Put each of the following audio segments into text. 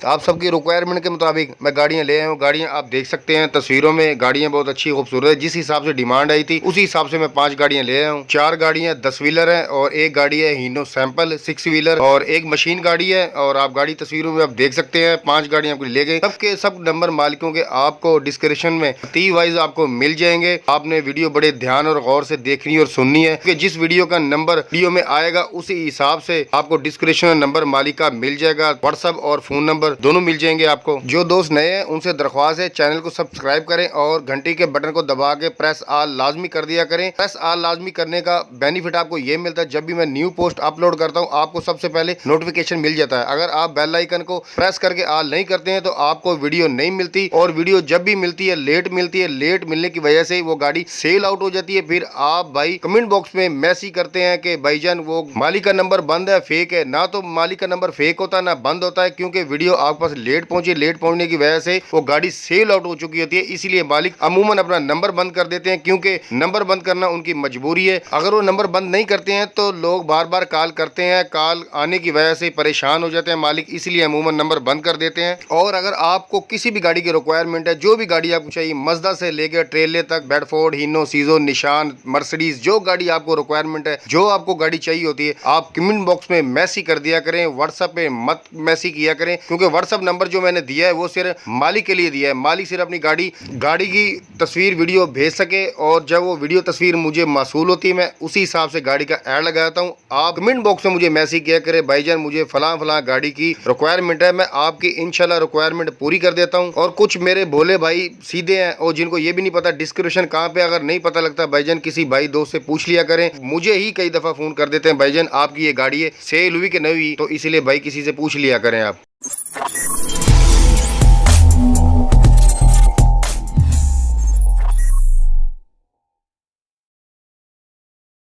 आप सबकी रिक्वायरमेंट के मुताबिक मैं गाड़ियाँ ले आया हूँ। गाड़ियाँ आप देख सकते हैं तस्वीरों में, गाड़ियाँ बहुत अच्छी खूबसूरत है। जिस हिसाब से डिमांड आई थी उसी हिसाब से मैं 5 गाड़ियाँ ले आया हूँ। 4 गाड़ियाँ 10 व्हीलर है और एक गाड़ी है हीनो सैंपल 6 व्हीलर और एक मशीन गाड़ी है। और आप गाड़ी तस्वीरों में आप देख सकते हैं 5 गाड़ियाँ आपको ले गए। सबके सब नंबर मालिकों के आपको डिस्क्रिप्शन में ती वाइज आपको मिल जाएंगे। आपने वीडियो बड़े ध्यान और गौर से देखनी और सुननी है कि जिस वीडियो का नंबर वीडियो में आएगा उसी हिसाब से आपको डिस्क्रिप्शन में नंबर मालिक का मिल जाएगा। व्हाट्सएप और फोन नंबर दोनों मिल जाएंगे आपको। जो दोस्त नए हैं उनसे दरख्वास्त है चैनल को सब्सक्राइब करें और घंटी के बटन को दबा के प्रेस ऑल लाजमी कर दिया करें। प्रेस ऑल लाजमी करने का बेनिफिट आपको ये मिलता है, जब भी मैं न्यू पोस्ट अपलोड करता हूँ आपको सबसे पहले नोटिफिकेशन मिल जाता है। अगर आप बेल आइकन को प्रेस करके ऑल नहीं करते हैं तो आपको वीडियो नहीं मिलती और वीडियो जब भी मिलती है लेट मिलती है। लेट मिलने की वजह से वो गाड़ी सेल आउट हो जाती है। फिर आप भाई कमेंट बॉक्स में मैसेज करते हैं कि भाईजान वो मालिक का नंबर बंद है, फेक है। ना तो मालिक का नंबर फेक होता है ना बंद होता है, क्योंकि वीडियो आपके पास लेट पहुंची। लेट पहुंचने की वजह से वो गाड़ी सेल आउट हो चुकी होती है। इसीलिए मालिक अमूमन अपना नंबर बंद कर देते हैं, क्योंकि नंबर बंद करना उनकी मजबूरी है। अगर वो नंबर बंद नहीं करते हैं तो लोग बार बार कॉल करते हैं, कॉल आने की वजह से परेशान हो जाते हैं मालिक, इसलिए अमूमन नंबर बंद कर देते हैं। और अगर आपको किसी भी गाड़ी की रिक्वायरमेंट है, जो भी गाड़ी आपको चाहिए, मजदा से लेकर ट्रेले तक, बेडफोर्ड, हीनो, सीजो, निशान, मर्सिडीज, जो गाड़ी आपको रिक्वायरमेंट है, जो आपको गाड़ी चाहिए होती है, आप कमेंट बॉक्स में मैसेज कर दिया करें। व्हाट्सएप पे मत मैसेज किया करें, क्योंकि व्हाट्सएप नंबर जो मैंने दिया है वो सिर्फ मालिक के लिए दिया है। मालिक सिर्फ अपनी गाड़ी की तस्वीर वीडियो भेज सके और जब वो वीडियो तस्वीर मुझे मासूल होती है मैं उसी हिसाब से गाड़ी का ऐड लगाता हूँ। आप कमेंट बॉक्स में मुझे मैसेज किया करें, भाईजान मुझे फलां फलां गाड़ी की रिक्वायरमेंट है, मैं आपकी इंशाल्लाह रिक्वायरमेंट पूरी कर देता हूँ। और कुछ मेरे भोले भाई सीधे हैं और जिनको ये भी नहीं पता डिस्क्रिप्शन कहाँ पे, अगर नहीं पता लगता भाईजान किसी भाई दोस्त से पूछ लिया करें। मुझे ही कई दफा फोन कर देते हैं, भाईजान आपकी ये गाड़ी है सेल हुई कि नहीं हुई, तो इसीलिए भाई किसी से पूछ लिया करें आप।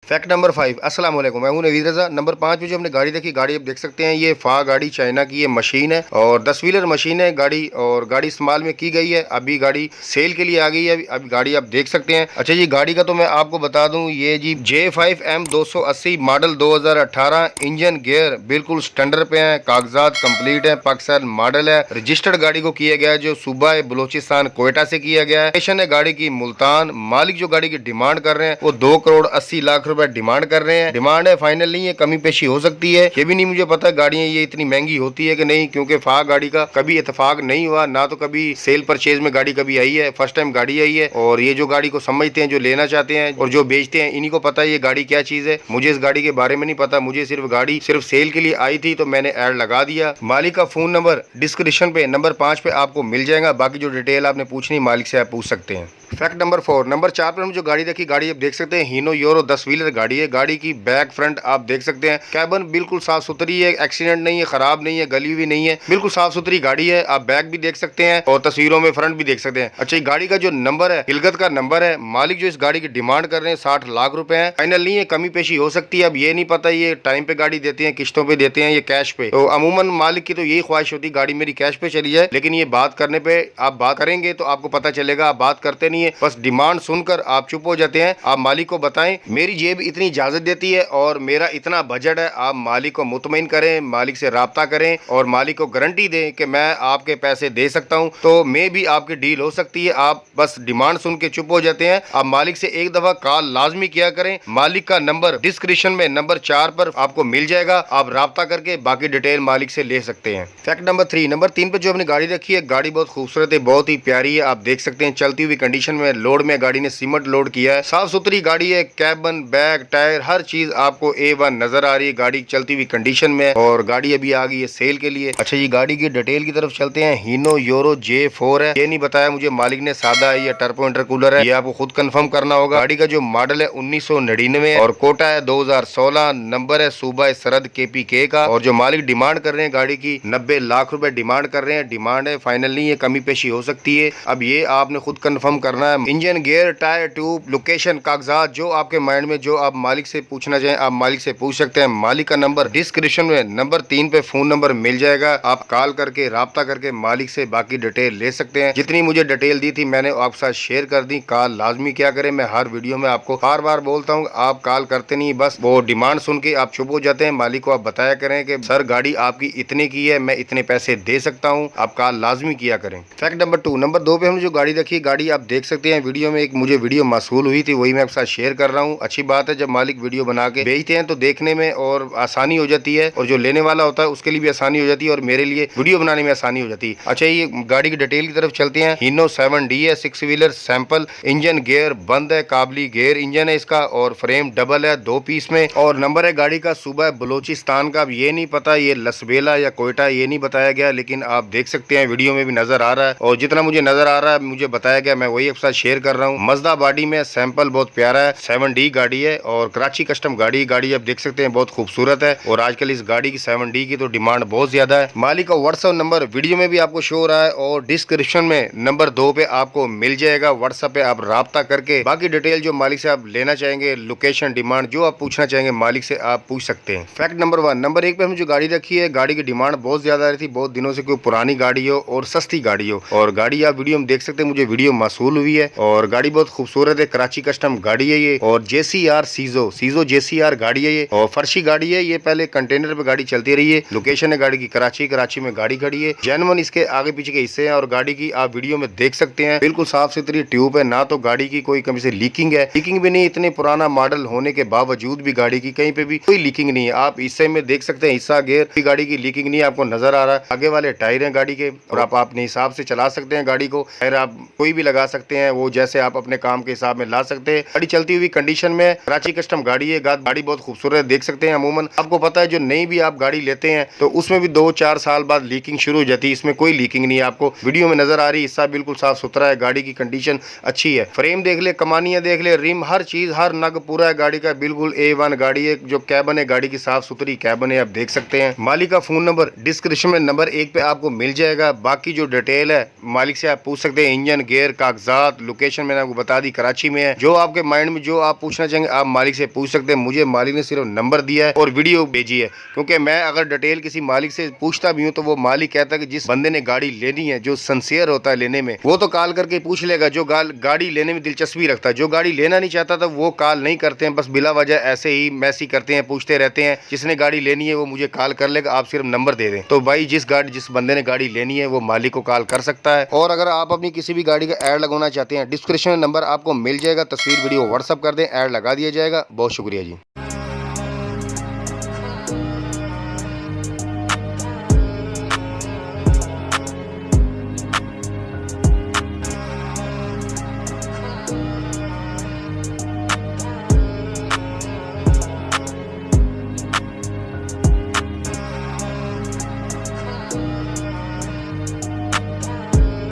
Fact number 5। अस्सलाम वालेकुम, मैं हूं नवीद रजा। नंबर 5 पे जो हमने गाड़ी देखी, गाड़ी आप देख सकते हैं ये फा गाड़ी चाइना की ये मशीन है और 10 व्हीलर मशीन है गाड़ी, और गाड़ी इस्तेमाल में की गई है। अभी गाड़ी सेल के लिए आ गई है, अभी गाड़ी आप देख सकते हैं। अच्छा जी, गाड़ी का तो मैं आपको बता दूं, ये जी J5M 280 मॉडल 2018, इंजन गियर बिल्कुल स्टैंडर्ड पे है, कागजात कंप्लीट है, पाकिस्तान मॉडल है, रजिस्टर्ड गाड़ी को किया गया है जो सूबा बलोचिस्तान कोयटा से किया गया है। स्टेशन है गाड़ी की मुल्तान। मालिक जो गाड़ी की डिमांड कर रहे हैं वो 2 करोड़ 80 लाख रुपए डिमांड कर रहे हैं। डिमांड है, फाइनल नहीं है, कमी पेशी हो सकती है। ये भी नहीं मुझे पता गाड़ियां ये इतनी महंगी होती है कि नहीं, क्योंकि फा गाड़ी का कभी इतफाक नहीं हुआ, ना तो कभी सेल परचेज में गाड़ी कभी आई है, फर्स्ट टाइम गाड़ी आई है। और ये जो गाड़ी को समझते हैं, जो लेना चाहते हैं और जो बेचते हैं, इन्हीं को पता है ये गाड़ी क्या चीज है। मुझे इस गाड़ी के बारे में नहीं पता, मुझे सिर्फ गाड़ी सिर्फ सेल के लिए आई थी तो मैंने ऐड लगा दिया। मालिक का फोन नंबर डिस्क्रिप्शन पे नंबर 5 पे आपको मिल जाएगा। बाकी जो डिटेल आपने पूछनी मालिक से आप पूछ सकते हैं। Fact number 4। नंबर 4 पर हम जो गाड़ी देखी, गाड़ी आप देख सकते हैं हीनो यूरो 10 व्हीलर गाड़ी है। गाड़ी की बैक फ्रंट आप देख सकते हैं, कैबन बिल्कुल साफ सुथरी है, एक्सीडेंट नहीं है, खराब नहीं है, गली हुई नहीं है, बिल्कुल साफ सुथरी गाड़ी है। आप बैक भी देख सकते हैं और तस्वीरों में फ्रंट भी देख सकते हैं। अच्छा, गाड़ी का जो नंबर है हिलगत का नंबर है। मालिक जो इस गाड़ी की डिमांड कर रहे हैं 60 लाख रुपए है, फाइनल नहीं है, कमी पेशी हो सकती है। अब ये नहीं पता ये टाइम पे गाड़ी देते हैं, किस्तों पे देते हैं, ये कैश पे। तो अमूमन मालिक की तो यही ख्वाहिश होती है गाड़ी मेरी कैश पे चली जाए, लेकिन ये बात करने पे आप बात करेंगे तो आपको पता चलेगा, आप बात करते नहीं है, बस डिमांड सुनकर आप चुप हो जाते हैं। आप मालिक को बताएं मेरी जेब इतनी इजाजत देती है और मेरा इतना बजट है। आप मालिक को मुतमईन करें, मालिक से राब्ता करें और मालिक को गारंटी दें कि मैं आपके पैसे दे सकता हूं, तो मैं भी आपकी डील हो सकती है। आप बस डिमांड सुन के चुप हो जाते हैं। आप मालिक से एक दफा कॉल लाजमी किया करें। मालिक का नंबर डिस्क्रिप्शन में नंबर 4 पर आपको मिल जाएगा, आप राब्ता करके बाकी डिटेल मालिक से ले सकते हैं। Fact number 3। नंबर 3 पे जो हमने गाड़ी रखी है, गाड़ी बहुत खूबसूरत है, बहुत ही प्यारी है। आप देख सकते हैं चलती हुई कंडीशन में, लोड में गाड़ी ने सीमेंट लोड किया है, साफ सुथरी गाड़ी है, कैबन, बैग, टायर, हर चीज आपको A1 नजर आ रही है। गाड़ी चलती हुई कंडीशन में और गाड़ी अभी आ गई है सेल के लिए। अच्छा, ये गाड़ी की डिटेल की तरफ चलते हैं। हीनो यूरो J4 है, ये नहीं बताया मुझे मालिक ने सादा है या टर्बो इंटरकूलर है, ये आपको खुद कंफर्म करना होगा। गाड़ी का जो मॉडल है 1999 और कोटा है 2016, नंबर है सूबा सरहद KPK का। और जो मालिक डिमांड कर रहे हैं गाड़ी की 90 लाख रुपए डिमांड कर रहे हैं। डिमांड है, फाइनल नहीं है, कमी पेशी हो सकती है। अब ये आपने खुद कंफर्म करना है। Engine, gear, tyre, tube, location, कागजात, जो आपके माइंड में जो जो आप मालिक से पूछना चाहें आप मालिक से पूछ सकते हैं। मालिक का नंबर डिस्क्रिप्शन में नंबर 3 पे फोन नंबर मिल जाएगा। आप कॉल करके राब्ता करके मालिक से बाकी डिटेल ले सकते हैं। जितनी मुझे डिटेल दी थी मैंने आपके साथ शेयर कर दी। कॉल लाजमी क्या करें, मैं हर वीडियो में आपको बार बार बोलता हूँ, आप कॉल करते नहीं, बस वो डिमांड सुन के आप चुप हो जाते हैं। मालिक को आप बताया करें कि सर गाड़ी आपकी इतने की है, मैं इतने पैसे दे सकता हूँ। आप कॉल लाजमी किया करें। फैक्ट नंबर 2, नंबर 2 पे हमने जो गाड़ी रखी, गाड़ी आप देख सकते हैं वीडियो में। एक मुझे वीडियो मौसूल हुई थी, वही मैं आपके साथ शेयर कर रहा हूँ। अच्छी बात है जब मालिक वीडियो बना के भेजते हैं तो देखने में और आसानी हो जाती है, और जो लेने वाला होता है उसके लिए भी आसानी हो जाती है, और मेरे लिए वीडियो बनाने में आसानी हो जाती है। अच्छा, ये गाड़ी की डिटेल की तरफ चलते हैं। हीनो 7D है, 6 व्हीलर सैंपल इंजन, गियर बंद है, काबली गियर इंजन है इसका, और फ्रेम डबल है 2 पीस में, और नंबर है गाड़ी का सूबा बलोचिस्तान का। अब ये नहीं पता ये लसबेला या कोयटा, ये नहीं बताया गया, लेकिन आप देख सकते हैं वीडियो में भी नजर आ रहा है, और जितना मुझे नजर आ रहा है मुझे बताया गया, मैं वही आपके साथ शेयर कर रहा हूँ। मजदा बॉडी में सैंपल बहुत प्यारा है, 7D गाड़ी है, और कराची कस्टम गाड़ी आप देख सकते हैं बहुत खूबसूरत है, और आजकल इस गाड़ी की 7D की तो डिमांड बहुत ज्यादा है। मालिक का व्हाट्सएप नंबर वीडियो में भी आपको शो हो रहा है, और डिस्क्रिप्शन में नंबर 2 पे आपको मिल जाएगा। व्हाट्सएप पे आप राब्ता करके बाकी डिटेल जो मालिक से आप लेना चाहेंगे, लोकेशन, डिमांड, जो आप पूछना चाहेंगे मालिक से आप पूछ सकते हैं। फैक्ट नंबर 1, नंबर 1 पे हमने जो गाड़ी रखी है, गाड़ी की डिमांड बहुत ज्यादा रही थी, बहुत दिनों से, कोई पुरानी गाड़ी हो और सस्ती गाड़ी हो, और गाड़ी आप वीडियो में देख सकते हैं, मुझे वीडियो मौसूल हुई है, और गाड़ी बहुत खूबसूरत है, कराची कस्टम गाड़ी है ये, और JCR सीजो JCR गाड़ी है ये, और फर्शी गाड़ी है ये, पहले कंटेनर पे गाड़ी चलती रही है। लोकेशन है गाड़ी की कराची में गाड़ी खड़ी है, जेन्युइन इसके आगे पीछे के हिस्से हैं, और गाड़ी की आप वीडियो में देख सकते हैं बिल्कुल साफ सुथरी ट्यूब है, ना तो गाड़ी की कोई कहीं से लीकिंग है, लीकिंग भी नहीं, इतने पुराना मॉडल होने के बावजूद भी गाड़ी की कहीं पे भी कोई लीकिंग नहीं है। आप हिस्से में देख सकते हैं, हिस्सा गियर की गाड़ी की लीकिंग नहीं आपको नजर आ रहा है। आगे वाले टायर हैं गाड़ी के, और आप अपने हिसाब से चला सकते हैं गाड़ी को, टायर आप कोई भी लगा सकते हैं, वो जैसे आप अपने काम के हिसाब में ला सकते हैं। गाड़ी चलती हुई कंडीशन में, कराची कस्टम गाड़ी है, गाड़ी बहुत खूबसूरत देख सकते हैं। अमूमन आपको पता है जो नई भी आप गाड़ी लेते हैं तो उसमें भी 2-4 साल बाद लीकिंग शुरू हो जाती है, इसमें कोई लीकिंग नहीं है, आपको वीडियो में नजर आ रही है। हिस्सा बिल्कुल साफ सुथरा है, गाड़ी की कंडीशन अच्छी है, फ्रेम देख ले, कमानियां देख ले, रिम, हर चीज, हर नग पूरा है गाड़ी का, बिल्कुल A1 गाड़ी है। जो कैबन है गाड़ी की साफ सुथरी कैबन है, आप देख सकते हैं। मालिक का फोन नंबर डिस्क्रिप्शन में नंबर 1 पे आपको मिल जाएगा। बाकी जो डिटेल है मालिक से आप पूछ सकते हैं, इंजन, गियर, कागजात, लोकेशन मैंने आपको बता दी कराची में है। जो आपके माइंड में जो आप पूछना चाहेंगे आप मालिक से पूछ सकते हैं। मुझे मालिक ने सिर्फ नंबर दिया है और वीडियो भेजी है, क्योंकि मैं अगर डिटेल किसी मालिक से पूछता भी हूँ तो वो मालिक कहता है कि जिस बंदे ने गाड़ी लेनी है, जो सिंसियर होता है लेने में, वो तो कॉल करके पूछ लेगा, जो गाड़ी लेने में दिलचस्पी रखता है। जो गाड़ी लेना नहीं चाहता था वो कॉल नहीं करते हैं, बस बिला वजह ऐसे ही मैसेज करते हैं, पूछते रहते हैं। जिसने गाड़ी लेनी है वो मुझे कॉल कर लेगा, आप सिर्फ नंबर दे दें। तो भाई जिस बंदे ने गाड़ी लेनी है वो मालिक को कॉल कर सकता है। और अगर आप अपनी किसी भी गाड़ी का ऐड लगवाना चाहते हैं, डिस्क्रिप्शन में नंबर आपको मिल जाएगा, तस्वीर वीडियो व्हाट्सअप कर दें, ऐड लगा दिया जाएगा। बहुत शुक्रिया जी।